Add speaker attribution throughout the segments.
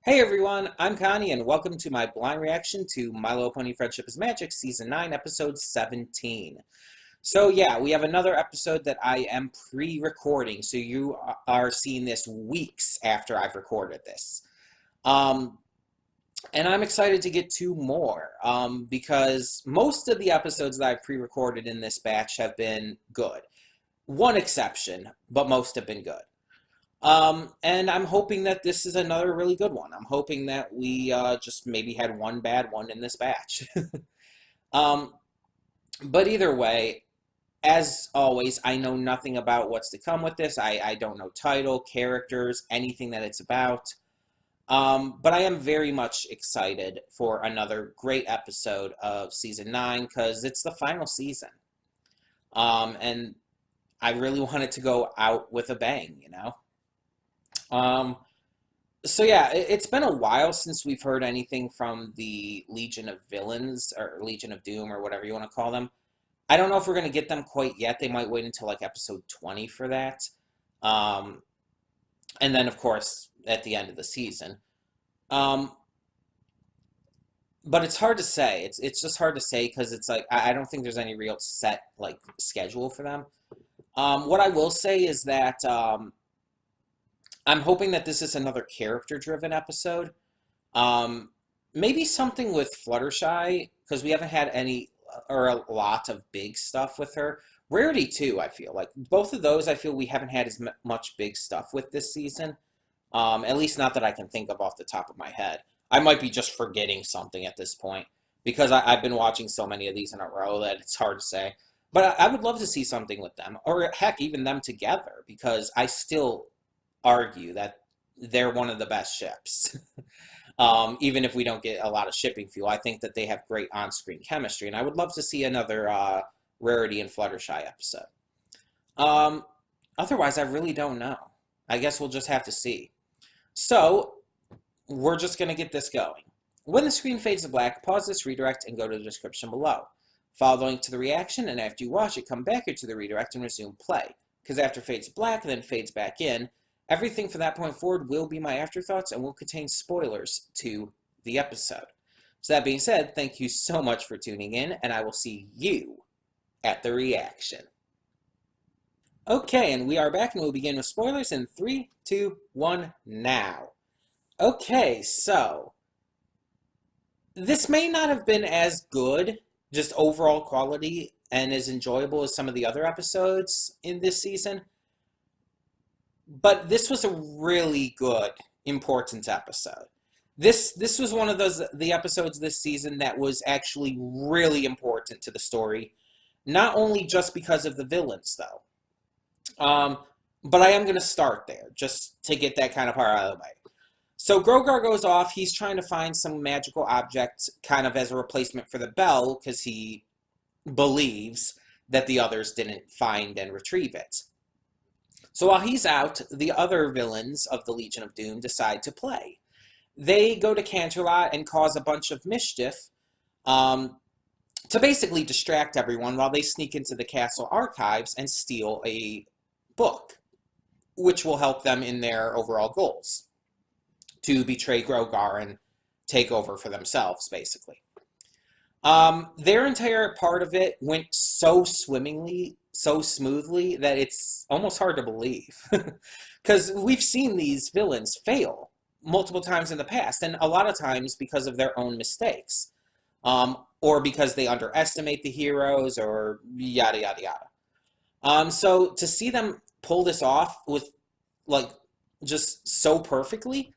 Speaker 1: Hey everyone, I'm Connie and welcome to my blind reaction to Milo Pony Friendship is Magic Season 9, Episode 17. So yeah, we have another episode that I am pre-recording, so you are seeing this weeks after I've recorded this. Um, and I'm excited to get to more, because most of the episodes that I've pre-recorded in this batch have been good. One exception, but most have been good. And I'm hoping that this is another really good one. I'm hoping that we just maybe had one bad one in this batch. um, but either way, as always, I know nothing about what's to come with this. I don't know title, characters, anything that it's about. But I am very much excited for another great episode of Season 9 because it's the final season. And I really want it to go out with a bang, you know? Um, So yeah, it's been a while since we've heard anything from the Legion of Villains or Legion of Doom or whatever you want to call them. I don't know if we're going to get them quite yet. They might wait until like episode 20 for that. Um, and then of course at the end of the season. Um, but it's hard to say. It's just hard to say because it's like I don't think there's any real set like schedule for them. What I will say is that I'm hoping that this is another character-driven episode. Um, Maybe something with Fluttershy, because we haven't had any or a lot of big stuff with her. Rarity too, I feel like both of those. I feel we haven't had as much big stuff with this season. At least not that I can think of off the top of my head. I might be just forgetting something at this point because I've been watching so many of these in a row that it's hard to say. But I would love to see something with them, or heck, even them together, because I still argue that they're one of the best ships. Even if we don't get a lot of shipping fuel, I think that they have great on-screen chemistry, and I would love to see another Rarity and Fluttershy episode. Um, Otherwise, I really don't know. I guess we'll just have to see. So, we're just going to get this going. When the screen fades to black, pause this redirect and go to the description below. Follow the link to the reaction, and after you watch it, come back here to the redirect and resume play. Because after fades to black and then fades back in, everything from that point forward will be my afterthoughts and will contain spoilers to the episode. So that being said, thank you so much for tuning in, and I will see you at the reaction. Okay, and we are back, and we'll begin with spoilers in 3, 2, 1, now. Okay, so this may not have been as good, just overall quality, and as enjoyable as some of the other episodes in this season. But this was a really good, important episode. This was one of the episodes this season that was actually really important to the story, not only just because of the villains though. But I am going to start there just to get that kind of part out of the way. So Grogar goes off. He's trying to find some magical object kind of as a replacement for the bell because he believes that the others didn't find and retrieve it. So while he's out, the other villains of the Legion of Doom decide to play. They go to Canterlot and cause a bunch of mischief to basically distract everyone while they sneak into the castle archives and steal a book, which will help them in their overall goals to betray Grogar and take over for themselves, basically. Their entire part of it went so swimmingly, so smoothly, that it's almost hard to believe. Because we've seen these villains fail multiple times in the past, and a lot of times because of their own mistakes. Or because they underestimate the heroes, or yada, yada, yada. So to see them pull this off with, like, just so perfectly,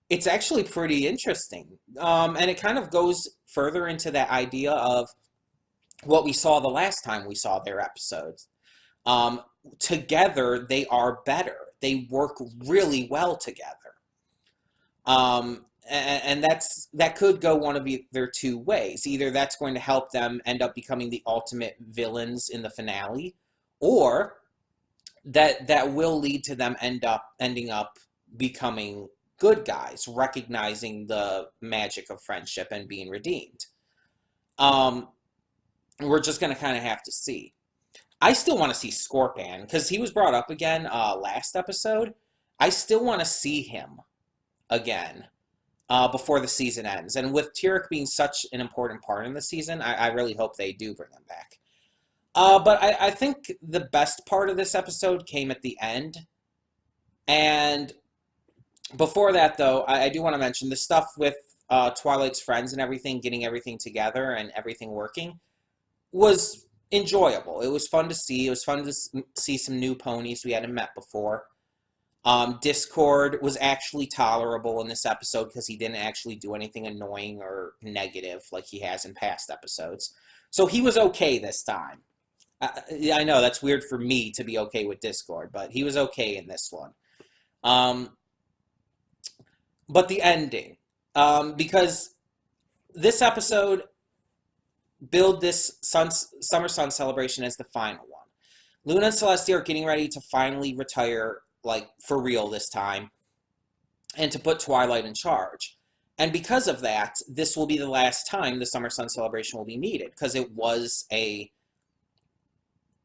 Speaker 1: it's actually pretty interesting. And it kind of goes further into that idea of what we saw the last time we saw their episodes. Together, they are better. They work really well together. And that could go one of either two ways. Either that's going to help them end up becoming the ultimate villains in the finale, or that will lead to them ending up becoming good guys, recognizing the magic of friendship and being redeemed. We're just going to kind of have to see. I still want to see Scorpion, because he was brought up again last episode. I still want to see him again. before the season ends. And with Tyrek being such an important part in the season, I really hope they do bring him back. But I think the best part of this episode came at the end. And before that, though, I do want to mention the stuff with Twilight's friends and everything, getting everything together and everything working, was enjoyable. It was fun to see. It was fun to see some new ponies we hadn't met before. Discord was actually tolerable in this episode because he didn't actually do anything annoying or negative like he has in past episodes. So he was okay this time. I know that's weird for me to be okay with Discord, but he was okay in this one. But the ending, because this episode billed this Summer Sun celebration as the final one. Luna and Celestia are getting ready to finally retire, like, for real this time, and to put Twilight in charge. And because of that, this will be the last time the Summer Sun celebration will be needed, because it was a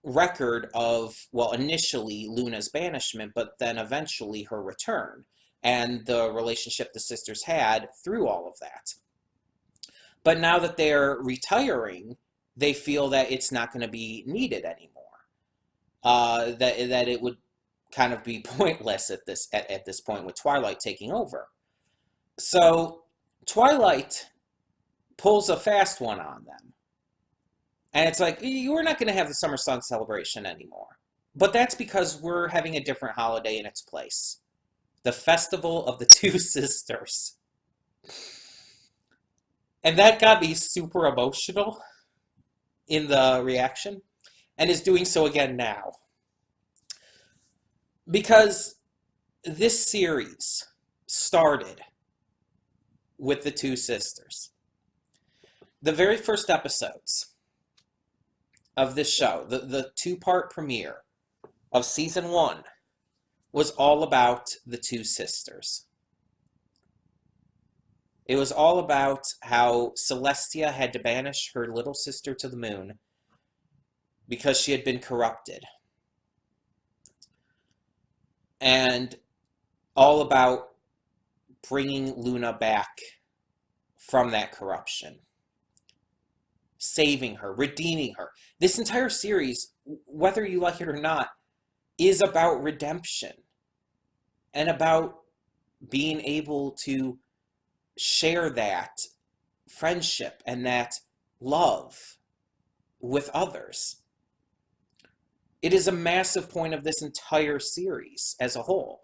Speaker 1: record of, well, initially Luna's banishment, but then eventually her return, and the relationship the sisters had through all of that. But now that they're retiring, they feel that it's not going to be needed anymore. That it would kind of be pointless at this point with Twilight taking over. So Twilight pulls a fast one on them. And it's like, we're not going to have the Summer Sun celebration anymore. But that's because we're having a different holiday in its place. The Festival of the Two Sisters. And that got me super emotional in the reaction, and is doing so again now. Because this series started with the two sisters. The very first episodes of this show, the two-part premiere of season 1, was all about the two sisters. It was all about how Celestia had to banish her little sister to the moon because she had been corrupted. And all about bringing Luna back from that corruption. Saving her, redeeming her. This entire series, whether you like it or not, is about redemption. And about being able to share that friendship and that love with others. It is a massive point of this entire series as a whole.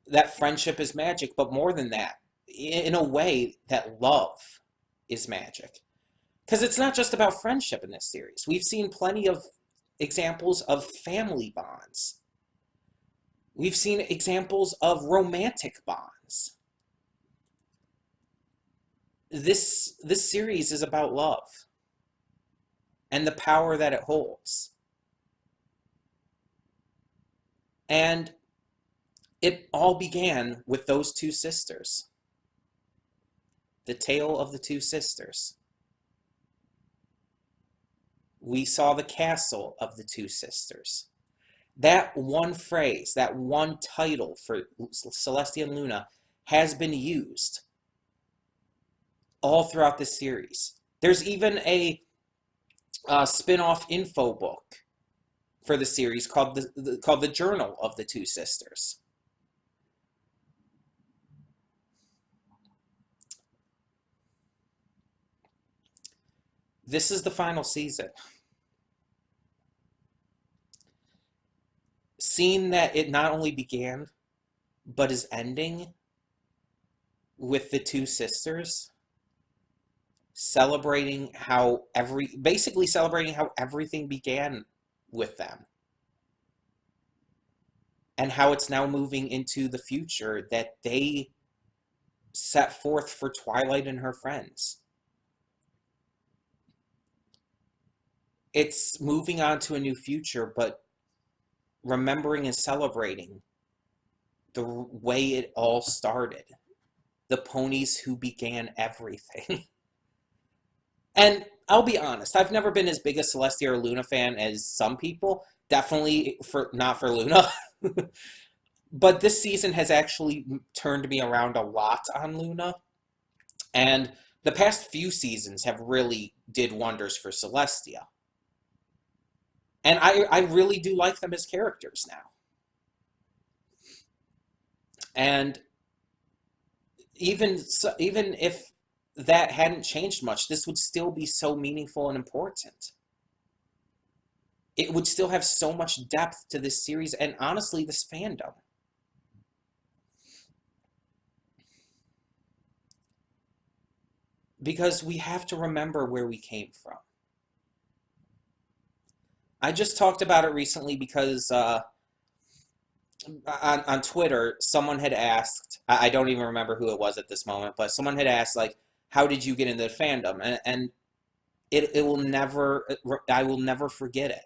Speaker 1: That friendship is magic, but more than that, in a way, that love is magic. Because it's not just about friendship in this series. We've seen plenty of examples of family bonds. We've seen examples of romantic bonds. This series is about love and the power that it holds. And it all began with those two sisters. The tale of the two sisters. We saw the castle of the two sisters. That one phrase, that one title for Celestia and Luna has been used all throughout the series. There's even a spin-off info book for the series called the Journal of the Two Sisters. This is the final season. Seeing that it not only began, but is ending with the two sisters, celebrating how basically how everything began with them. And how it's now moving into the future that they set forth for Twilight and her friends. It's moving on to a new future, but remembering and celebrating the way it all started. The ponies who began everything. And I'll be honest, I've never been as big a Celestia or Luna fan as some people. Definitely not for Luna. But this season has actually turned me around a lot on Luna, and the past few seasons have really did wonders for Celestia. And I really do like them as characters now. And even if that hadn't changed much, this would still be so meaningful and important. It would still have so much depth to this series and honestly this fandom. Because we have to remember where we came from. I just talked about it recently because on Twitter, someone had asked, I don't even remember who it was at this moment, but someone had asked, like, how did you get into the fandom? And it will never, I will never forget it.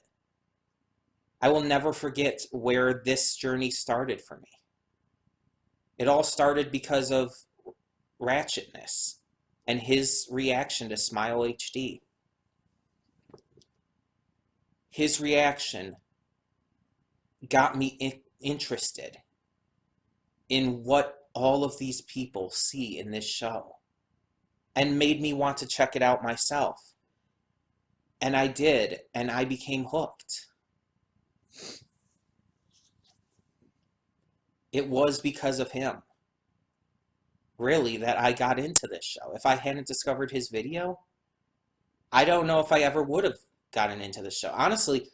Speaker 1: I will never forget where this journey started for me. It all started because of Ratchetness and his reaction to Smile HD. His reaction got me interested in what all of these people see in this show and made me want to check it out myself. And I did, and I became hooked. It was because of him, really, that I got into this show. If I hadn't discovered his video, I don't know if I ever would have gotten into the show. Honestly,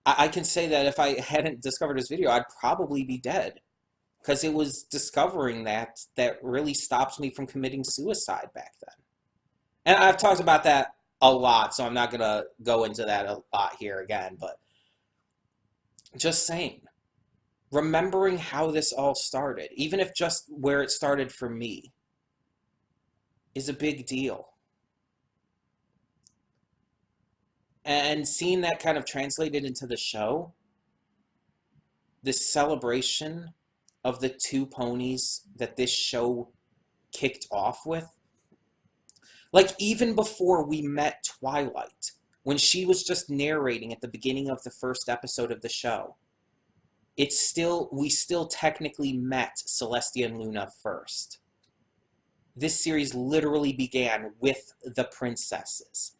Speaker 1: I can say that if I hadn't discovered his video, I'd probably be dead. Because it was discovering that really stopped me from committing suicide back then. And I've talked about that a lot, so I'm not going to go into that a lot here again. But just saying, remembering how this all started, even if just where it started for me, is a big deal. And seeing that kind of translated into the show, this celebration of the two ponies that this show kicked off with, like even before we met Twilight, when she was just narrating at the beginning of the first episode of the show, we still technically met Celestia and Luna first. This series literally began with the princesses,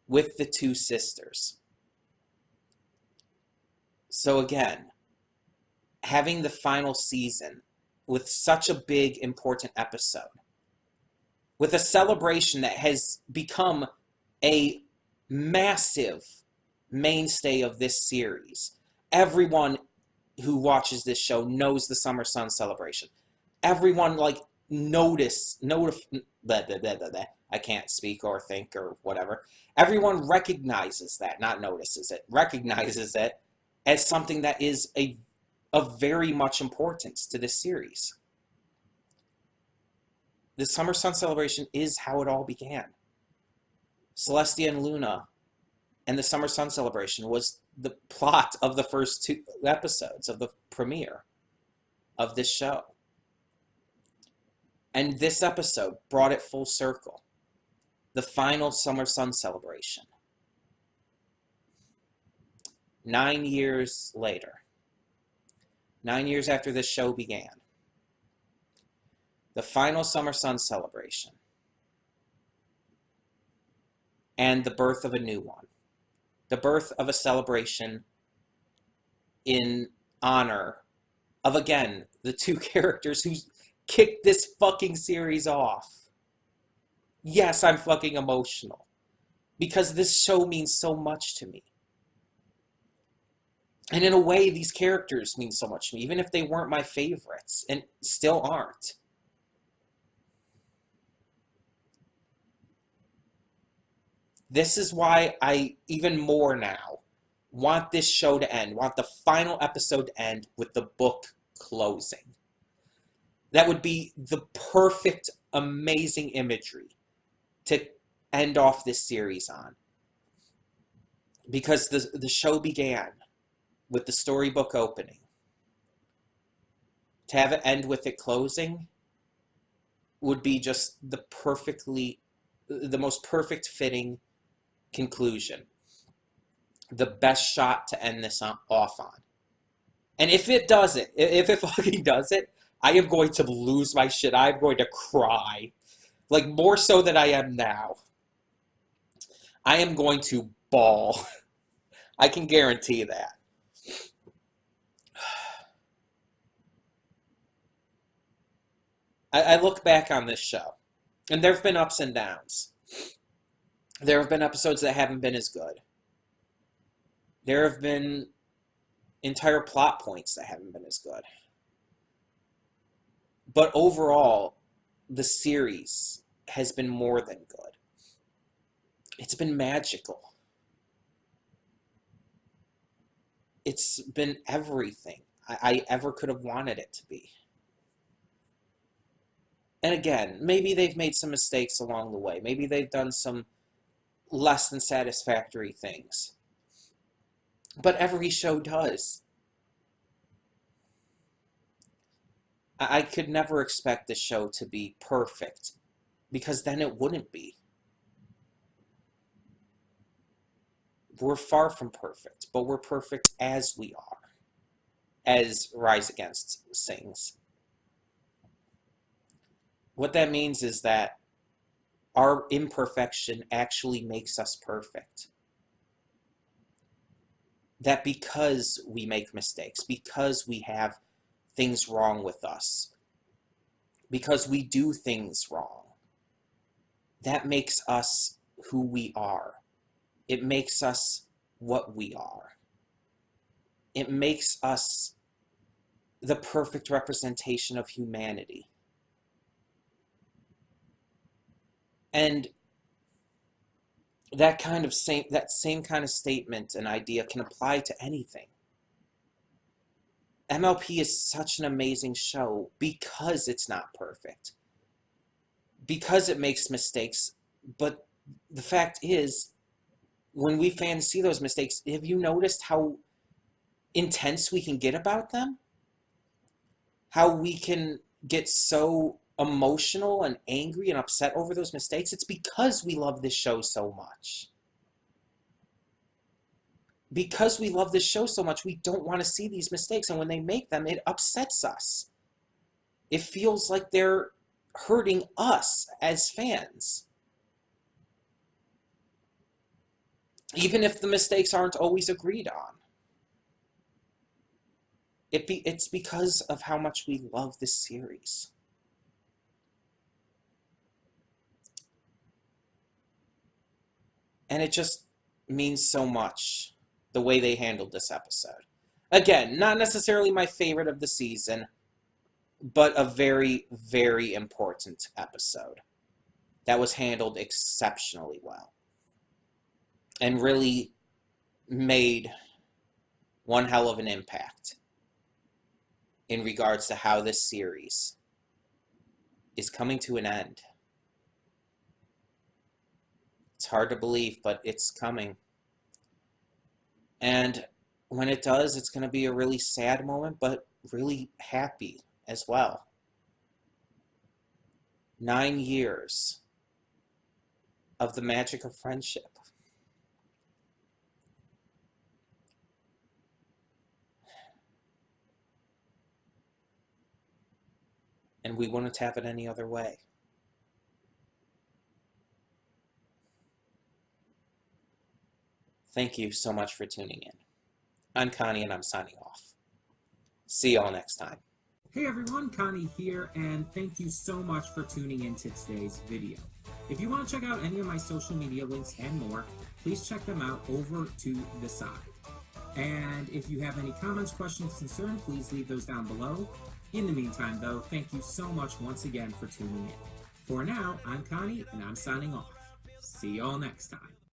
Speaker 1: with the two sisters. So again, having the final season with such a big, important episode, with a celebration that has become a massive mainstay of this series. Everyone who watches this show knows the Summer Sun celebration. Everyone, like, I can't speak or think or whatever. Everyone recognizes that, not notices it, recognizes it as something that is of very much importance to this series. The Summer Sun celebration is how it all began. Celestia and Luna and the Summer Sun celebration was the plot of the first 2 episodes of the premiere of this show. And this episode brought it full circle. The final Summer Sun celebration. 9 years later. 9 years after this show began. The final Summer Sun celebration. And the birth of a new one. The birth of a celebration in honor of, again, the two characters who kicked this fucking series off. Yes, I'm fucking emotional. Because this show means so much to me. And in a way, these characters mean so much to me, even if they weren't my favorites, and still aren't. This is why I, even more now, want this show to end, want the final episode to end with the book closing. That would be the perfect, amazing imagery to end off this series on. Because the show began with the storybook opening. To have it end with it closing would be just the most perfect fitting conclusion. The best shot to end this off on. And if it does it, if it fucking does it, I am going to lose my shit. I'm going to cry. Like, more so than I am now. I am going to bawl. I can guarantee that. I look back on this show, and there have been ups and downs. There have been episodes that haven't been as good. There have been entire plot points that haven't been as good. But overall, the series has been more than good. It's been magical. It's been everything I ever could have wanted it to be. And again, maybe they've made some mistakes along the way. Maybe they've done some less than satisfactory things. But every show does. I could never expect the show to be perfect, because then it wouldn't be. We're far from perfect, but we're perfect as we are, as Rise Against sings. What that means is that our imperfection actually makes us perfect. That because we make mistakes, because we have things wrong with us, because we do things wrong, that makes us who we are. It makes us what we are. It makes us the perfect representation of humanity. And that same kind of statement and idea can apply to anything. MLP is such an amazing show because it's not perfect, because it makes mistakes. But the fact is, when we fans see those mistakes, have you noticed how intense we can get about them? How we can get so emotional and angry and upset over those mistakes? It's because we love this show so much. Because we love this show so much, we don't want to see these mistakes. And when they make them, it upsets us. It feels like they're hurting us as fans. Even if the mistakes aren't always agreed on. It's because of how much we love this series. And it just means so much, the way they handled this episode. Again, not necessarily my favorite of the season, but a very, very important episode that was handled exceptionally well. And really made one hell of an impact in regards to how this series is coming to an end. It's hard to believe, but it's coming. And when it does, it's going to be a really sad moment, but really happy as well. 9 years of the magic of friendship. And we wouldn't have it any other way. Thank you so much for tuning in. I'm Connie, and I'm signing off. See y'all next time.
Speaker 2: Hey everyone, Connie here, and thank you so much for tuning in to today's video. If you want to check out any of my social media links and more, please check them out over to the side. And if you have any comments, questions, concerns, please leave those down below. In the meantime, though, thank you so much once again for tuning in. For now, I'm Connie, and I'm signing off. See y'all next time.